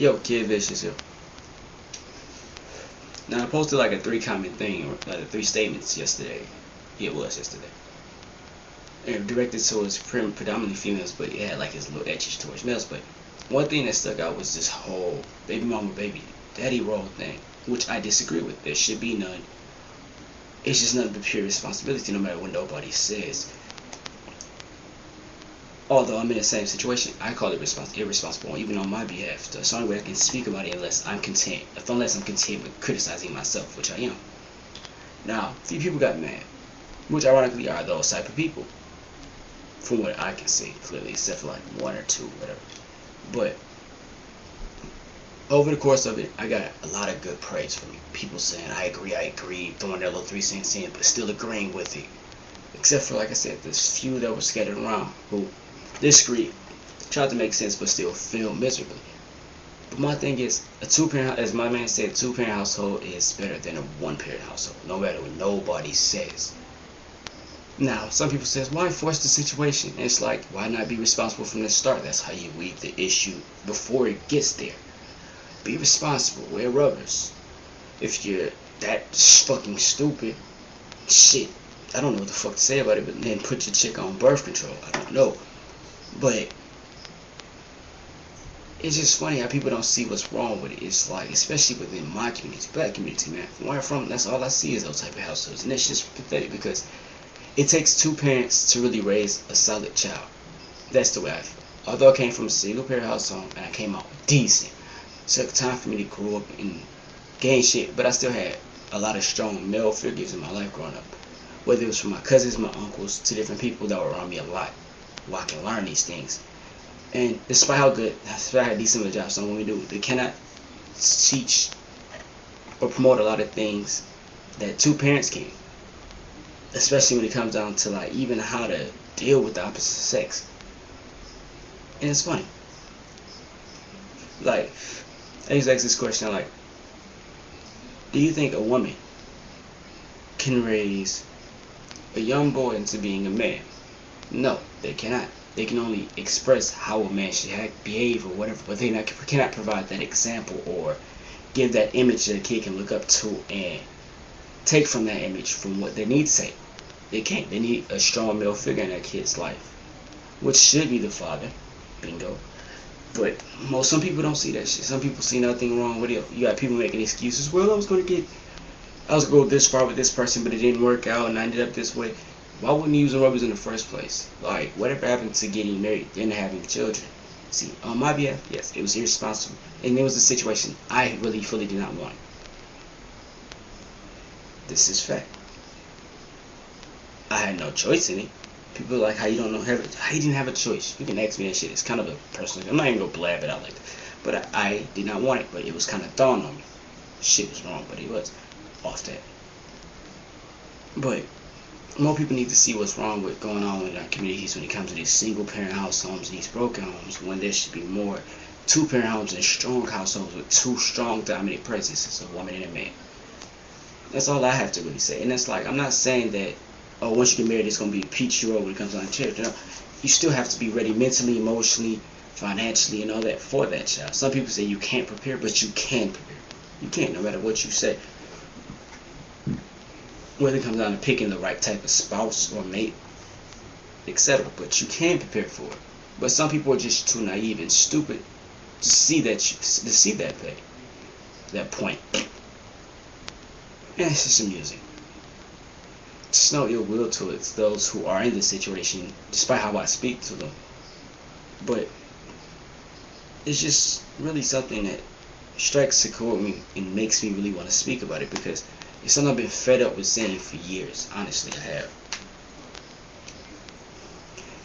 Yo, Kid Vicious here. Now I posted like a 3 comment thing, or like 3 statements yesterday. Yeah, it was yesterday. And directed towards predominantly females, but it had like its little edges towards males. But one thing that stuck out was this whole baby mama, baby daddy role thing, which I disagree with. There should be none. It's just none of the pure responsibility, no matter what nobody says. Although I'm in the same situation, I call it irresponsible, even on my behalf. So it's the only way I can speak about it unless I'm content with criticizing myself, which I am. Now, a few people got mad, which ironically are those type of people, from what I can see clearly, except for like 1 or 2, whatever. But over the course of it, I got a lot of good praise from people saying, I agree, throwing their little 3 cents in, but still agreeing with it. Except for, like I said, this few that were scattered around who disagreed, tried to make sense, but still failed miserably. But my thing is, a 2-parent, as my man said, 2-parent household is better than a 1-parent household, no matter what nobody says. Now, some people says, why force the situation? And it's like, why not be responsible from the start? That's how you weed the issue before it gets there. Be responsible, wear rubbers. If you're that fucking stupid, shit, I don't know what the fuck to say about it, but then put your chick on birth control. I don't know. But it's just funny how people don't see what's wrong with it. It's like, especially within my community, black community, man. From where I'm from, that's all I see is those type of households. And it's just pathetic because it takes 2 parents to really raise a solid child. That's the way I feel. Although I came from a single parent household and I came out decent, it took time for me to grow up and gain shit, but I still had a lot of strong male figures in my life growing up. Whether it was from my cousins, my uncles, to different people that were around me a lot, where I can learn these things. And despite how decent of a job someone we do, they cannot teach or promote a lot of things that 2 parents can. Especially when it comes down to like even how to deal with the opposite sex. And it's funny. Like, I used to ask this question, like, do you think a woman can raise a young boy into being a man? No, they cannot. They can only express how a man should behave or whatever, but they cannot provide that example or give that image that a kid can look up to and take from that image from what they need to say. They can't. They need a strong male figure in that kid's life, which should be the father. Bingo. But some people don't see that shit. Some people see nothing wrong with it. You got people making excuses. Well, I was gonna go this far with this person, but it didn't work out, and I ended up this way. Why wouldn't you use the rubbers in the first place? Like, whatever happened to getting married and having children? See, on my behalf, yes, it was irresponsible. And it was a situation I really fully did not want. This is fact. I had no choice in it. People are like, how you didn't have a choice? You can ask me that shit. It's kind of a personal, I'm not even gonna blab it out like that. But I did not want it, but it was kind of dawned on me. Shit was wrong, but it was off that. But more people need to see what's wrong with going on in our communities when it comes to these single-parent households and these broken homes, when there should be more 2-parent homes and strong households with 2 strong dominant presences, a woman and a man. That's all I have to really say. And it's like, I'm not saying that, oh, once you get married, it's going to be a peachy road when it comes down to children. No, you still have to be ready mentally, emotionally, financially, and all that for that child. Some people say you can't prepare, but you can prepare. You can't, no matter what you say. Whether it comes down to picking the right type of spouse or mate, etc. But you can prepare for it. But some people are just too naive and stupid to see that point. And it's just amusing. It's no ill will to it. It's those who are in this situation, despite how I speak to them. But it's just really something that strikes a chord with me and makes me really want to speak about it, because it's something I've been fed up with saying for years. Honestly, I have.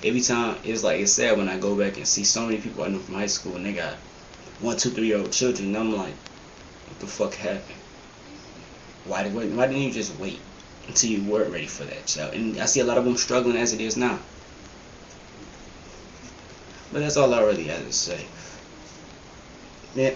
Every time, it's like it's sad when I go back and see so many people I knew from high school and they got 1, 2, 3-year-old children, and I'm like, what the fuck happened? Why didn't you just wait until you weren't ready for that child? And I see a lot of them struggling as it is now. But that's all I really had to say. Yeah,